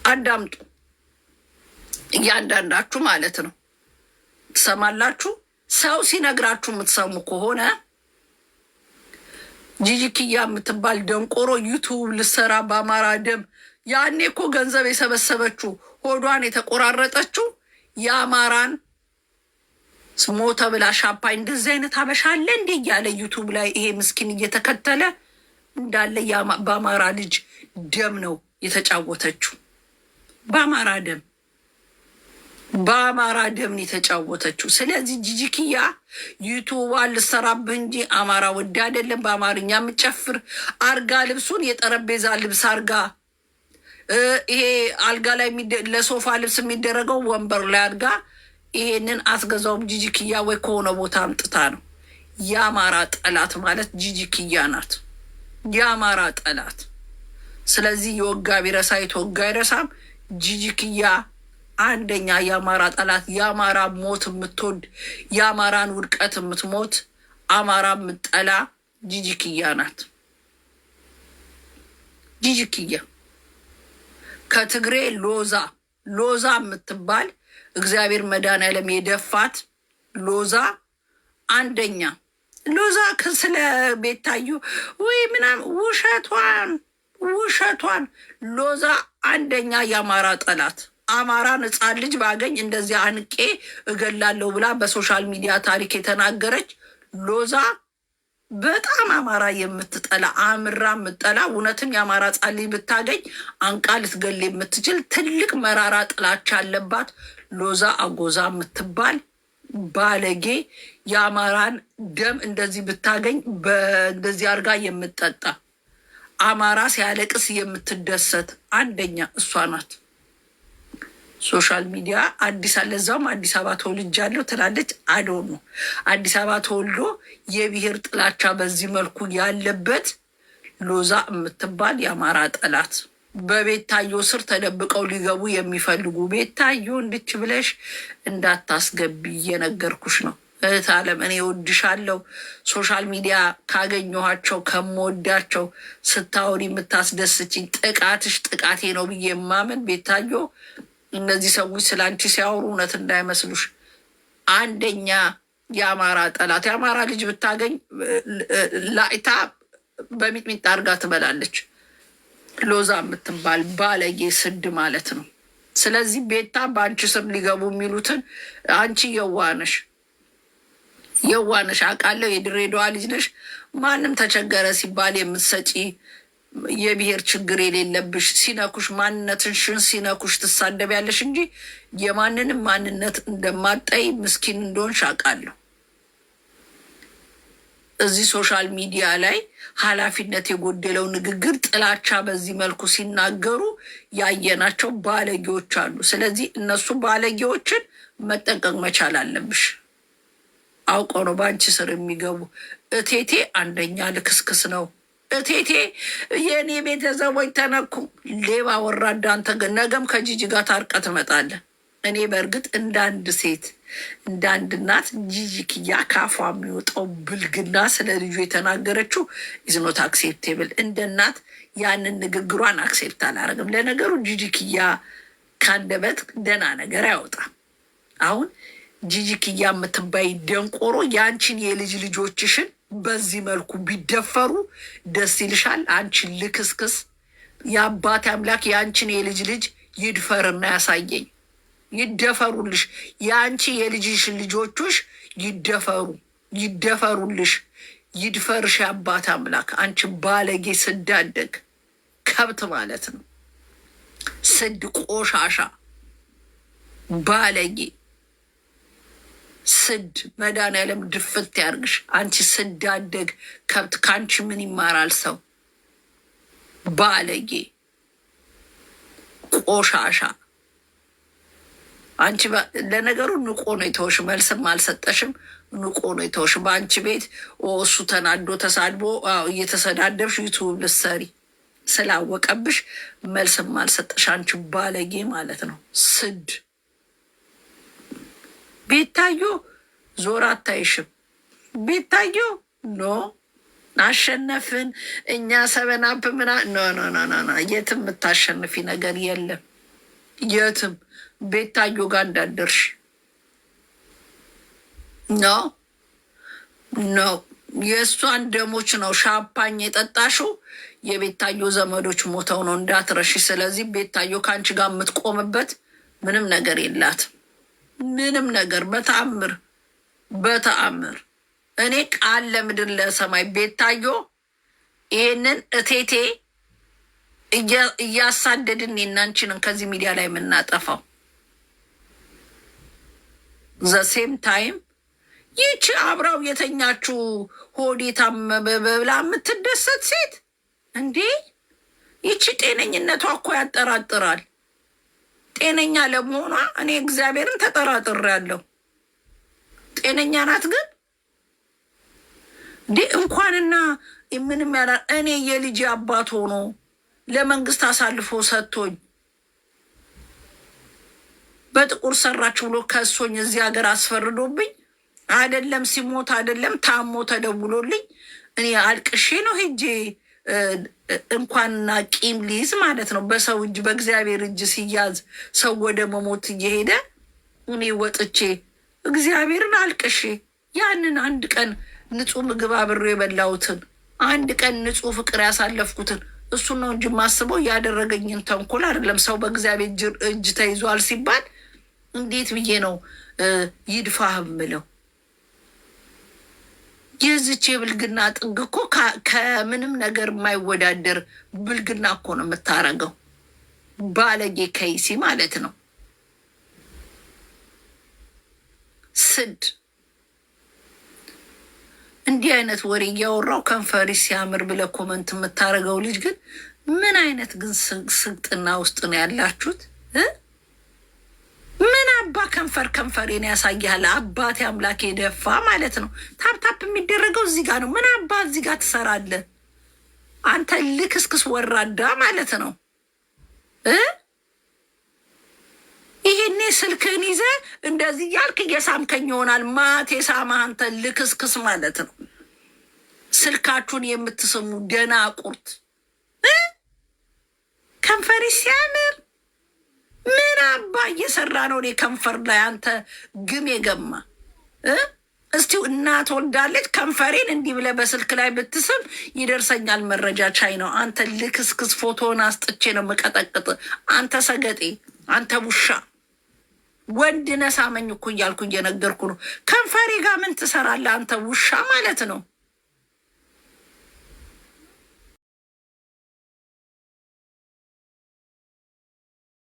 አዳምጡ እያንዳንዳችሁ ማለት ነው። ትሰማላችሁ። ሰው ሲነግራችሁ የምትሰሙ ከሆነ ጂጂኪያ የምትባል ደንቆሮ ዩቱብ ልሰራ በአማራ ደም ያኔ እኮ ገንዘብ የሰበሰበችው ሆዷን የተቆራረጠችው የአማራን ሞተ ብላ ሻምፓኝ እንደዚህ አይነት አበሻ አለ እንዴ እያለ ዩቱብ ላይ ይሄ ምስኪን እየተከተለ እንዳለ በአማራ ልጅ ደም ነው የተጫወተችው። በአማራ ደም ነው የተጫወተችው። ስለዚህ ጂጂኪያ ዩቱብ ልሰራብህ እንጂ አማራ ወድ አይደለም። በአማርኛ የምጨፍር አርጋ ልብሱን የጠረጴዛ ልብስ አርጋ ይሄ አልጋ ላይ ለሶፋ ልብስ የሚደረገው ወንበር ላይ አድጋ ይሄንን አስገዛውም ጂጂኪያ ወይ ከሆነ ቦታ አምጥታ ነው። የአማራ ጠላት ማለት ጂጂኪያ ናት፣ የአማራ ጠላት። ስለዚህ የወጋ ቢረሳ የተወጋ አይረሳም። ጂጂኪያ አንደኛ የአማራ ጠላት፣ የአማራ ሞት የምትወድ የአማራን ውድቀት የምትሞት አማራ የምትጠላ ጂጂኪያ ናት። ጂጂኪያ ከትግሬ ሎዛ የምትባል እግዚአብሔር መድኃኒዓለም የደፋት ሎዛ አንደኛ። ሎዛ ስለ ቤታዩ ወይ ምናምን ውሸቷን ሎዛ አንደኛ የአማራ ጠላት። አማራን ሕፃን ልጅ ባገኝ እንደዚያ አንቄ እገላለሁ ብላ በሶሻል ሚዲያ ታሪክ የተናገረች ሎዛ በጣም አማራ የምትጠላ አምራ የምትጠላ እውነትም የአማራ ሕፃን ልጅ ብታገኝ አንቃ ልትገል የምትችል ትልቅ መራራ ጥላቻ አለባት ሎዛ አጎዛ የምትባል ባለጌ። የአማራን ደም እንደዚህ ብታገኝ እንደዚህ አርጋ የምትጠጣ አማራ ሲያለቅስ የምትደሰት አንደኛ እሷ ናት። ሶሻል ሚዲያ አዲስ አለዛውም አዲስ አበባ ተወልጃለሁ ትላለች። አዶን ነው አዲስ አበባ ተወልዶ የብሔር ጥላቻ በዚህ መልኩ ያለበት ሎዛ የምትባል የአማራ ጠላት። በቤታዮ ስር ተደብቀው ሊገቡ የሚፈልጉ ቤታዮ እንድች ብለሽ እንዳታስገቢ እየነገርኩሽ ነው። እህት አለም እኔ ወድሻለሁ። ሶሻል ሚዲያ ካገኘኋቸው ከምወዳቸው ስታወሪ የምታስደስችኝ ጥቃትሽ ጥቃቴ ነው ብዬ የማምን ቤታዮ። እነዚህ ሰዎች ስለ አንቺ ሲያወሩ እውነት እንዳይመስሉሽ። አንደኛ የአማራ ጠላት። የአማራ ልጅ ብታገኝ ላይታ በሚጥሚጣ አርጋ ትበላለች። ሎዛ የምትባል ባለጌ ስድ ማለት ነው። ስለዚህ ቤታ በአንቺ ስር ሊገቡ የሚሉትን አንቺ የዋነሽ አውቃለሁ። የድሬዳዋ ልጅ ነሽ። ማንም ተቸገረ ሲባል የምትሰጪ የብሔር ችግር የሌለብሽ፣ ሲነኩሽ ማንነትሽን ሲነኩሽ ትሳደቢያለሽ እንጂ የማንንም ማንነት እንደማጠይ ምስኪን እንደሆንሽ አውቃለሁ። እዚህ ሶሻል ሚዲያ ላይ ኃላፊነት የጎደለው ንግግር፣ ጥላቻ በዚህ መልኩ ሲናገሩ ያየናቸው ባለጌዎች አሉ። ስለዚህ እነሱ ባለጌዎችን መጠንቀቅ መቻል አለብሽ። አውቀው ነው በአንቺ ስር የሚገቡ። እቴቴ አንደኛ ልክስክስ ነው። እቴቴ የእኔ ቤተሰቦች ተነኩ። ሌባ ወራዳ። አንተ ነገም ከጂጂ ጋር ታርቀ ትመጣለህ። እኔ በእርግጥ እንደ አንድ ሴት እንደ አንድ እናት ጂጂኪያ ካፏ የሚወጣው ብልግና ስለ ልጁ የተናገረችው ኢዝኖት አክሴፕቴብል። እንደ እናት ያንን ንግግሯን አክሴፕት አላረግም። ለነገሩ ጂጂኪያ ካንደበት ደህና ነገር አይወጣም። አሁን ጂጂኪያ የምትባይ ደንቆሮ የአንቺን የልጅ ልጆችሽን በዚህ መልኩ ቢደፈሩ ደስ ይልሻል? አንቺን ልክስክስ። የአባት አምላክ የአንቺን የልጅ ልጅ ይድፈርና ያሳየኝ። ይደፈሩልሽ። የአንቺ የልጅሽ ልጆቹሽ ይደፈሩልሽ። ይድፈርሽ የአባት አምላክ። አንቺ ባለጌ ስዳደግ ከብት ማለት ነው። ስድ ቆሻሻ ባለጌ ስድ መድኃኒዓለም ድፍት ያርግሽ። አንቺ ስዳደግ ከብት። ከአንቺ ምን ይማራል ሰው? ባለጌ ቆሻሻ። አንቺ ለነገሩ ንቆ ነው የተወሽ። መልስም አልሰጠሽም። ንቆ ነው የተወሽ። በአንቺ ቤት እሱ ተናዶ ተሳድቦ እየተሰዳደብሽ ዩቱብ ልትሰሪ ስላወቀብሽ መልስም አልሰጠሽ። አንቺ ባለጌ ማለት ነው። ስድ ቤታዮ ዞር አታይሽም። ቤታዮ ኖ አሸነፍን እኛ ሰበናፕ ምና ኖ የትም የምታሸንፊ ነገር የለም። የትም ቤታዮ ጋር እንዳደርሽ ነው ነው የእሷን ደሞች ነው ሻምፓኝ የጠጣሽው። የቤታዮ ዘመዶች ሞተው ነው እንዳትረሺ። ስለዚህ ቤታዮ ከአንቺ ጋር የምትቆምበት ምንም ነገር የላትም። ምንም ነገር በተአምር በተአምር። እኔ ቃል ለምድር ለሰማይ ቤታዮ ይህንን እቴቴ እያሳደድን የናንችንን ከዚህ ሚዲያ ላይ የምናጠፋው ዘሴም ታይም ይቺ አብራው የተኛችው ሆዴታም ብላ የምትደሰት ሴት እንዴ! ይቺ ጤነኝነቷ እኮ ያጠራጥራል። ጤነኛ ለመሆኗ እኔ እግዚአብሔርን ተጠራጥሬያለሁ። ጤነኛ ናት ግን እንዴ! እንኳንና ምንም ያላ እኔ የልጅ አባት ሆኖ ለመንግስት አሳልፎ ሰጥቶኝ በጥቁር ሰራች ብሎ ከሶኝ እዚህ ሀገር አስፈርዶብኝ አይደለም ሲሞት አይደለም ታሞ ተደውሎልኝ እኔ አልቅሼ ነው ሄጄ እንኳንና ቂም ሊይዝ ማለት ነው። በሰው እጅ በእግዚአብሔር እጅ ሲያዝ ሰው ወደ መሞት እየሄደ እኔ ወጥቼ እግዚአብሔርን አልቅሼ ያንን አንድ ቀን ንጹህ ምግብ አብሬ የበላሁትን አንድ ቀን ንጹህ ፍቅር ያሳለፍኩትን እሱን ነው እንጂ ማስበው ያደረገኝን ተንኮል አይደለም። ሰው በእግዚአብሔር እጅ ተይዟል ሲባል እንዴት ብዬ ነው ይድፋህ ምለው? የዚች የብልግና ጥግ እኮ ከምንም ነገር የማይወዳደር ብልግና እኮ ነው የምታረገው። ባለጌ ከይሲ ማለት ነው። ስድ እንዲህ አይነት ወሬ እያወራው ከንፈሪ ሲያምር ብለ ኮመንት የምታደርገው ልጅ ግን ምን አይነት ግን ስግጥና ውስጥ ነው ያላችሁት? ምን አባ ከንፈሬን ያሳያል? አባቴ አምላክ የደፋ ማለት ነው። ታፕታፕ የሚደረገው እዚህ ጋር ነው። ምን አባ እዚህ ጋር ትሰራለህ አንተ? ልክስክስ ወራዳ ማለት ነው። ይሄኔ ስልክህን ይዘ እንደዚህ ያልክ እየሳምከኝ ይሆናል። ማቴ ሳማ አንተ ልክስክስ ማለት ነው። ስልካችሁን የምትስሙ ደናቁርት ከንፈሪ ሲያምር ምን አባ እየሰራ ነው? እኔ ከንፈር ላይ አንተ ግም የገማ እስቲው እናት ወልዳለች። ከንፈሬን እንዲህ ብለህ በስልክ ላይ ብትስም ይደርሰኛል መረጃ። ቻይ ነው አንተ ልክስክስ። ፎቶን አስጥቼ ነው የምቀጠቅጥ። አንተ ሰገጤ፣ አንተ ቡሻ ወንድ ነሳመኝ እኮ እያልኩ እየነገርኩ ነው። ከንፈሬ ጋር ምን ትሰራለህ አንተ ውሻ ማለት ነው።